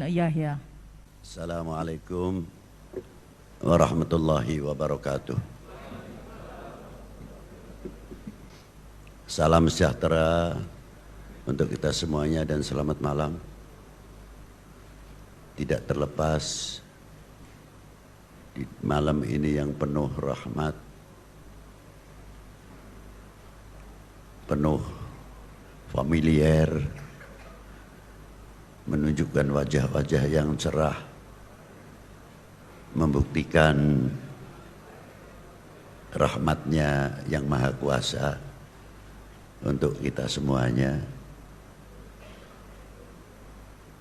Yahya. Assalamualaikum warahmatullahi wabarakatuh. Salam sejahtera untuk kita semuanya dan selamat malam. Tidak terlepas di malam ini yang penuh rahmat, penuh familiar, menunjukkan wajah-wajah yang cerah, membuktikan rahmatnya yang maha kuasa untuk kita semuanya.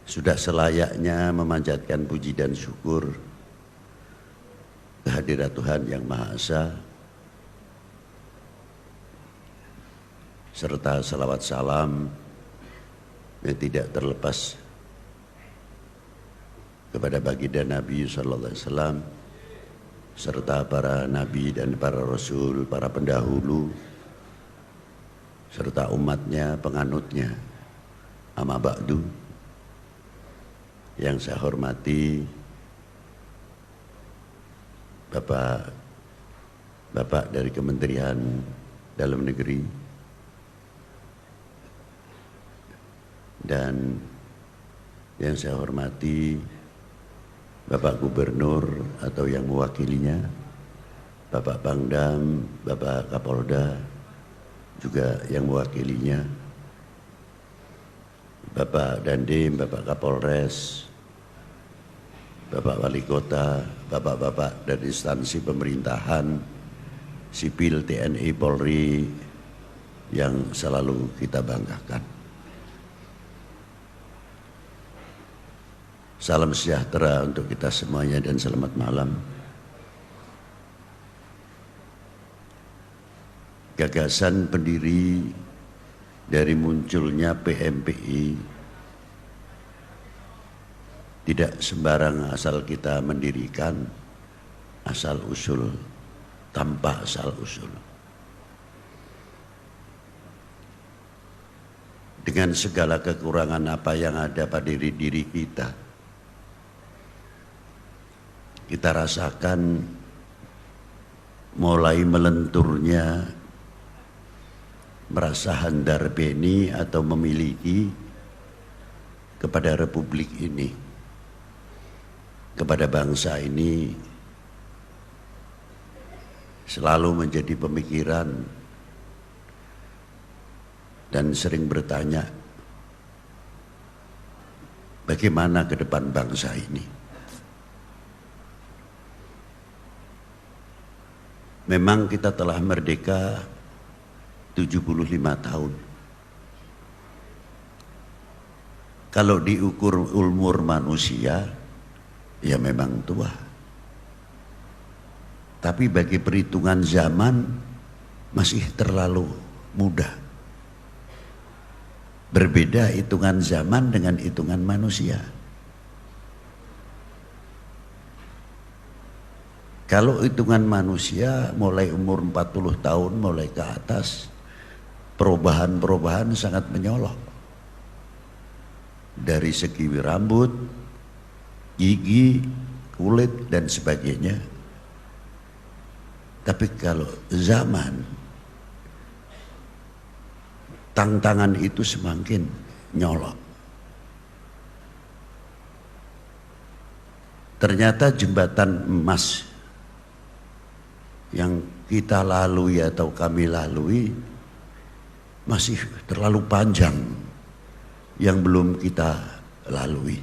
Sudah selayaknya memanjatkan puji dan syukur kehadirat Tuhan yang Maha Esa, serta salawat salam yang tidak terlepas kepada baginda Nabi sallallahu alaihi wasallam serta para nabi dan para rasul, para pendahulu serta umatnya, penganutnya. Amma ba'du. Yang saya hormati Bapak dari Kementerian Dalam Negeri dan yang saya hormati Bapak Gubernur atau yang mewakilinya, Bapak Pangdam, Bapak Kapolda, juga yang mewakilinya, Bapak Dandim, Bapak Kapolres, Bapak Wali Kota, Bapak-bapak dari instansi pemerintahan, sipil, TNI, Polri yang selalu kita banggakan. Salam sejahtera untuk kita semuanya dan selamat malam. Gagasan pendiri dari munculnya PMPI tidak sembarang asal kita mendirikan, asal usul, tanpa asal usul. Dengan segala kekurangan apa yang ada pada diri kita, kita rasakan mulai melenturnya merasa handar beni atau memiliki kepada republik ini, kepada bangsa ini, selalu menjadi pemikiran dan sering bertanya, bagaimana ke depan bangsa ini? Memang kita telah merdeka 75 tahun. Kalau diukur umur manusia, ya memang tua. Tapi bagi perhitungan zaman masih terlalu muda. Berbeda hitungan zaman dengan hitungan manusia. Kalau hitungan manusia mulai umur 40 tahun mulai ke atas, perubahan-perubahan sangat menyolok. Dari segi rambut, gigi, kulit dan sebagainya. Tapi kalau zaman, tantangan itu semakin nyolok. Ternyata jembatan emas yang kita lalui atau kami lalui masih terlalu panjang yang belum kita lalui.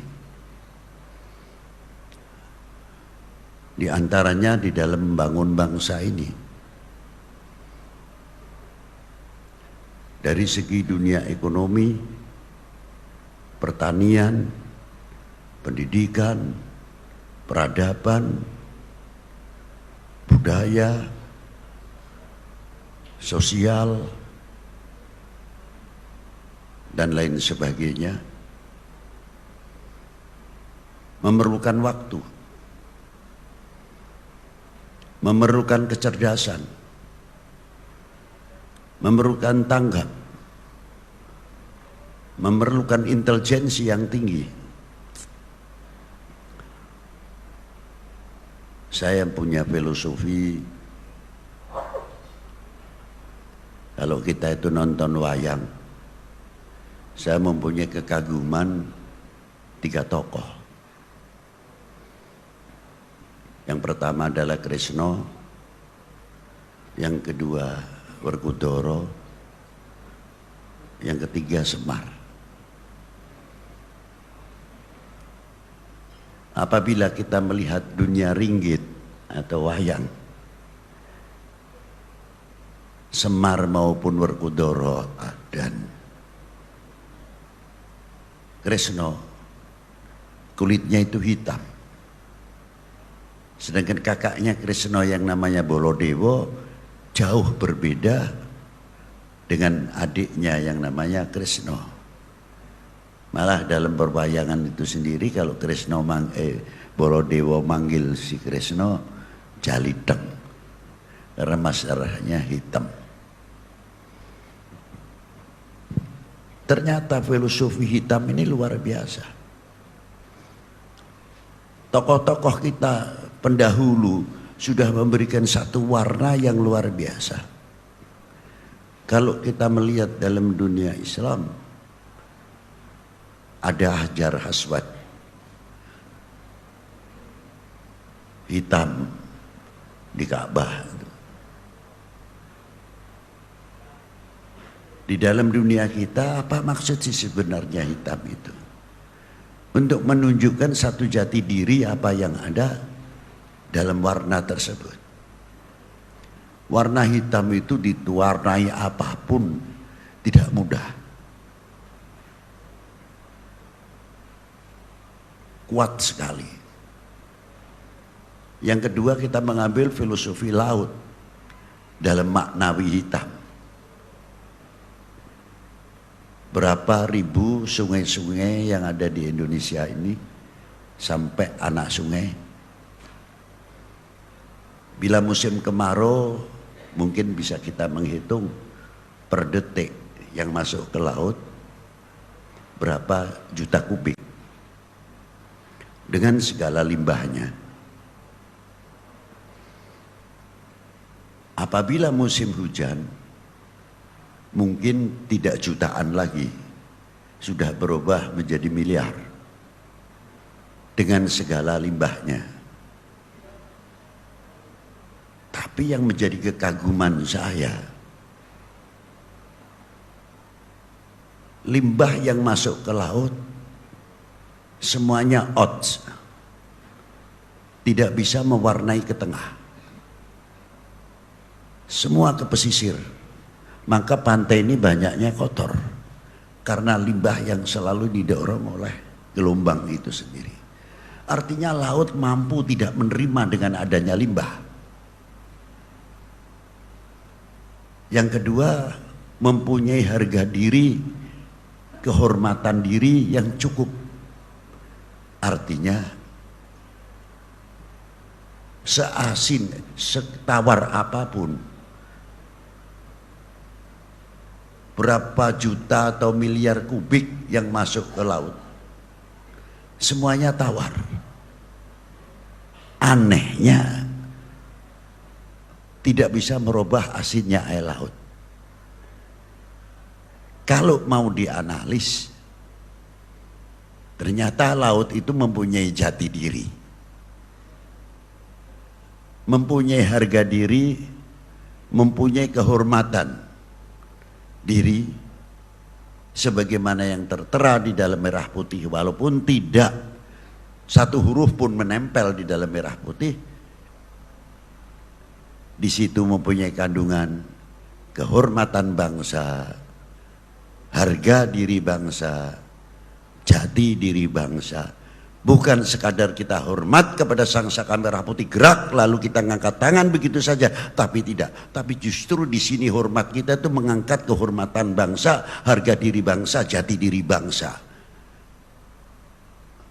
Di antaranya di dalam membangun bangsa ini. Dari segi dunia ekonomi, pertanian, pendidikan, peradaban, budaya, sosial, dan lain sebagainya, memerlukan waktu, memerlukan kecerdasan, memerlukan tanggap, memerlukan intelijensi yang tinggi Saya punya filosofi, kalau kita itu nonton wayang, saya mempunyai kekaguman 3 tokoh. Yang pertama adalah Kresna, yang kedua Werkudara, yang ketiga Semar. Apabila kita melihat dunia ringgit atau wayang, Semar maupun Werkudara dan Kresna kulitnya itu hitam. Sedangkan kakaknya Kresna yang namanya Baladewa jauh berbeda dengan adiknya yang namanya Kresna. Malah dalam perwayangan itu sendiri, kalau Baladewa manggil si Kresna Jalideng, karena masarahnya hitam. Ternyata filosofi hitam ini luar biasa. Tokoh-tokoh kita pendahulu sudah memberikan satu warna yang luar biasa. Kalau kita melihat dalam dunia Islam, ada Hajar Aswad hitam di Ka'bah. Di dalam dunia kita, apa maksud sih sebenarnya hitam itu? Untuk menunjukkan satu jati diri apa yang ada dalam warna tersebut. Warna hitam itu diwarnai apapun tidak mudah. Kuat sekali. Yang kedua, kita mengambil filosofi laut dalam maknawi hitam. Berapa ribu sungai-sungai yang ada di Indonesia ini sampai anak sungai. Bila musim kemarau mungkin bisa kita menghitung per detik yang masuk ke laut berapa juta kubik. Dengan segala limbahnya. Apabila musim hujan, mungkin tidak jutaan lagi, sudah berubah menjadi miliar. Dengan segala limbahnya. Tapi yang menjadi kekaguman saya, limbah yang masuk ke laut semuanya odds, tidak bisa mewarnai ke tengah, semua ke pesisir. Maka pantai ini banyaknya kotor karena limbah yang selalu didorong oleh gelombang itu sendiri. Artinya laut mampu tidak menerima dengan adanya limbah. Yang kedua, mempunyai harga diri, kehormatan diri yang cukup. Artinya seasin, setawar apapun, berapa juta atau miliar kubik yang masuk ke laut, semuanya tawar. Anehnya tidak bisa merubah asinnya air laut. Kalau mau dianalisis, ternyata laut itu mempunyai jati diri, mempunyai harga diri, mempunyai kehormatan diri, sebagaimana yang tertera di dalam merah putih. Walaupun tidak satu huruf pun menempel di dalam merah putih, di situ mempunyai kandungan kehormatan bangsa, harga diri bangsa, jati diri bangsa. Bukan sekadar kita hormat kepada sang saka merah putih, gerak lalu kita ngangkat tangan begitu saja, tapi tidak. Tapi justru di sini hormat kita itu mengangkat kehormatan bangsa, harga diri bangsa, jati diri bangsa.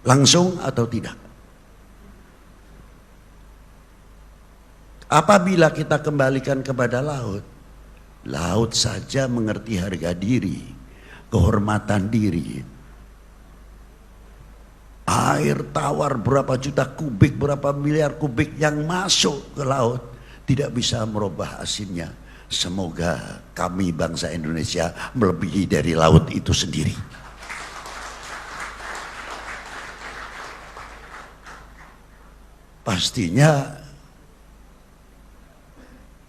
Langsung atau tidak? Apabila kita kembalikan kepada laut, laut saja mengerti harga diri, kehormatan diri. Air tawar berapa juta kubik, berapa miliar kubik yang masuk ke laut tidak bisa merubah asinnya. Semoga kami bangsa Indonesia melebihi dari laut itu sendiri. Pastinya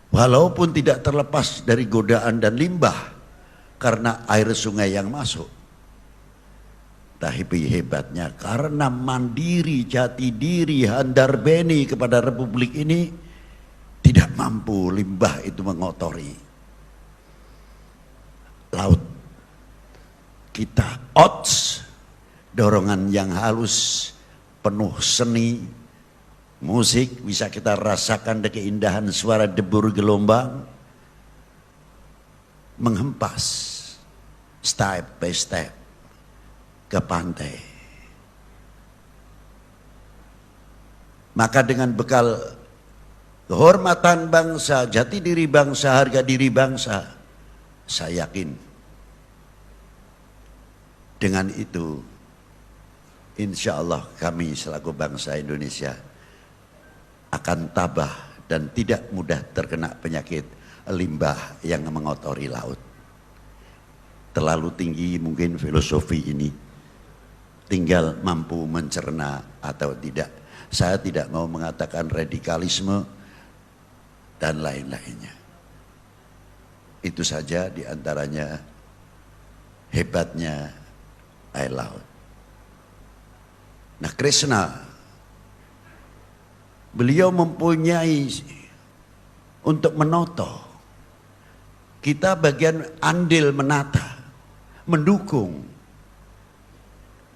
walaupun tidak terlepas dari godaan dan limbah karena air sungai yang masuk, tapi hebatnya karena mandiri, jati diri, handar beni kepada Republik ini, tidak mampu limbah itu mengotori laut. Kita odds, dorongan yang halus, penuh seni, musik, bisa kita rasakan keindahan suara debur gelombang, menghempas step by step ke pantai. Maka dengan bekal kehormatan bangsa, jati diri bangsa, harga diri bangsa, saya yakin dengan itu insya Allah kami selaku bangsa Indonesia akan tabah dan tidak mudah terkena penyakit limbah yang mengotori laut. Terlalu tinggi mungkin filosofi ini, tinggal mampu mencerna atau tidak. Saya tidak mau mengatakan radikalisme dan lain-lainnya. Itu saja diantaranya hebatnya air laut. Nah, Krishna, beliau mempunyai untuk menoto. Kita bagian andil menata, mendukung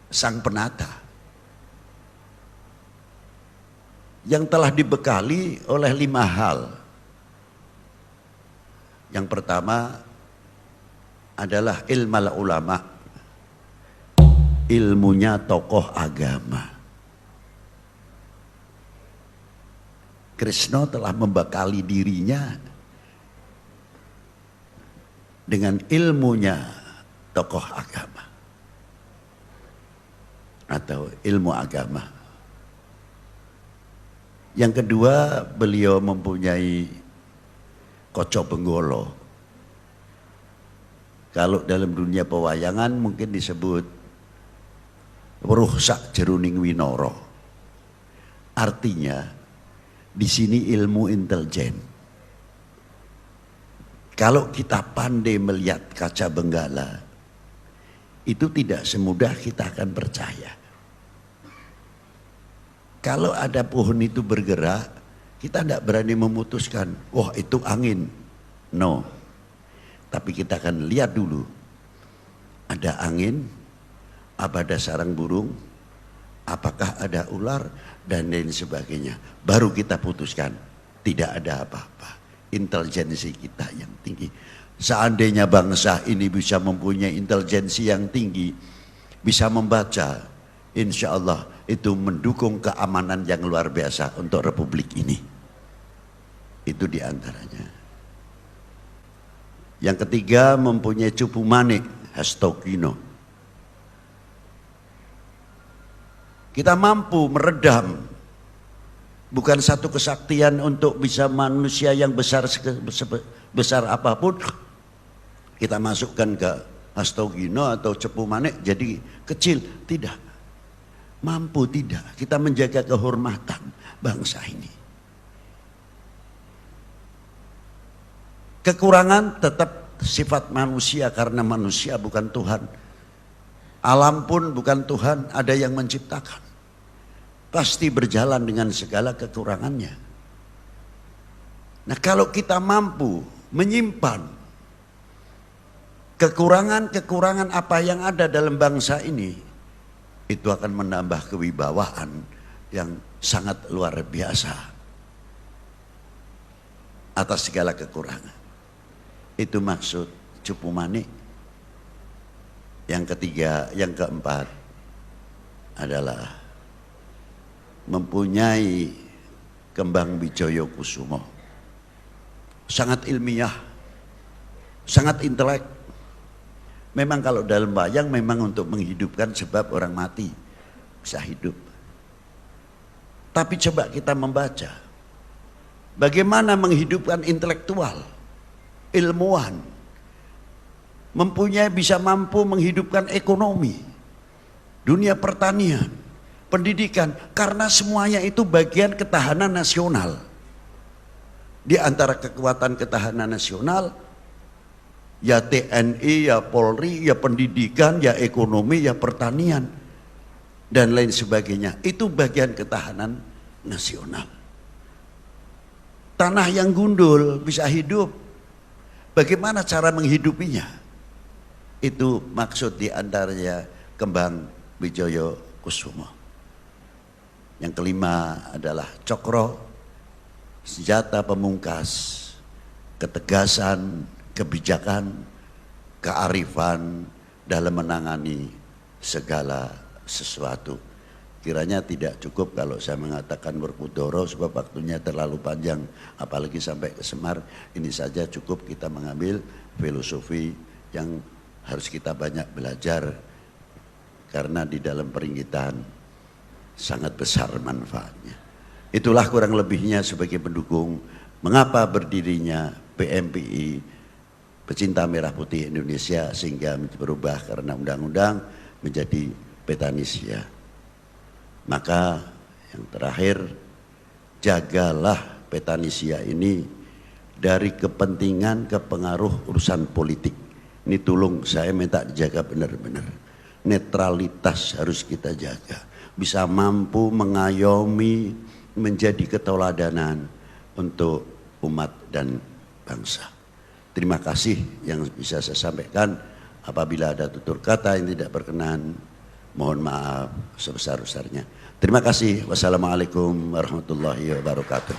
sang penata yang telah dibekali oleh 5 hal. Yang pertama adalah ilmal ulama, ilmunya tokoh agama. Krishna telah membekali dirinya dengan ilmunya tokoh agama atau ilmu agama. Yang kedua, beliau mempunyai koco benggolo. Kalau dalam dunia pewayangan mungkin disebut ruhsak jeruning winoro. Artinya di sini ilmu intelijen. Kalau kita pandai melihat kaca benggala, itu tidak semudah kita akan percaya. Kalau ada pohon itu bergerak, kita tidak berani memutuskan, wah itu angin. No. Tapi kita akan lihat dulu, ada angin, apa ada sarang burung, apakah ada ular, dan lain sebagainya. Baru kita putuskan, tidak ada apa-apa. Intelijensi kita yang tinggi. Seandainya bangsa ini bisa mempunyai intelijensi yang tinggi, bisa membaca, insya Allah itu mendukung keamanan yang luar biasa untuk Republik ini. Itu diantaranya. Yang ketiga, mempunyai cupu manik, hastogino. Kita mampu meredam, bukan satu kesaktian untuk bisa manusia yang besar apapun, kita masukkan ke hastogino atau cepu manik jadi kecil. Tidak. Mampu tidak. Kita menjaga kehormatan bangsa ini. Kekurangan tetap sifat manusia karena manusia bukan Tuhan. Alam pun bukan Tuhan, ada yang menciptakan. Pasti berjalan dengan segala kekurangannya. Nah, kalau kita mampu menyimpan kekurangan-kekurangan apa yang ada dalam bangsa ini, itu akan menambah kewibawaan yang sangat luar biasa atas segala kekurangan. Itu maksud cupu manik. Yang ketiga, yang keempat adalah mempunyai kembang Wijaya Kusumo. Sangat ilmiah, sangat intelek. Memang kalau dalam wayang memang untuk menghidupkan sebab orang mati. bisa hidup. Tapi coba kita membaca bagaimana menghidupkan intelektual, ilmuwan, bisa mampu menghidupkan ekonomi, dunia pertanian, pendidikan, karena semuanya itu bagian ketahanan nasional. Di antara kekuatan ketahanan nasional, ya TNI, ya Polri, ya pendidikan, ya ekonomi, ya pertanian, dan lain sebagainya. Itu bagian ketahanan nasional. Tanah yang gundul bisa hidup. Bagaimana cara menghidupinya? Itu maksud di antaranya Kembang Wijoyo Kusumo. Yang kelima adalah cokro, senjata pemungkas, ketegasan, kebijakan, kearifan dalam menangani segala sesuatu. Kiranya tidak cukup kalau saya mengatakan Werkudara sebab waktunya terlalu panjang, apalagi sampai ke Semar. Ini saja cukup kita mengambil filosofi yang harus kita banyak belajar, karena di dalam peringgitan sangat besar manfaatnya. Itulah kurang lebihnya sebagai pendukung mengapa berdirinya PMPI, Pecinta Merah Putih Indonesia, sehingga berubah karena undang-undang menjadi Petanisia. Maka yang terakhir, jagalah Petanisia ini dari kepentingan ke pengaruh urusan politik. Ini tolong saya minta dijaga benar-benar. Netralitas harus kita jaga. Bisa mampu mengayomi, menjadi keteladanan untuk umat dan bangsa. Terima kasih yang bisa saya sampaikan. Apabila ada tutur kata yang tidak berkenan, mohon maaf sebesar-besarnya. Terima kasih. Wassalamualaikum warahmatullahi wabarakatuh.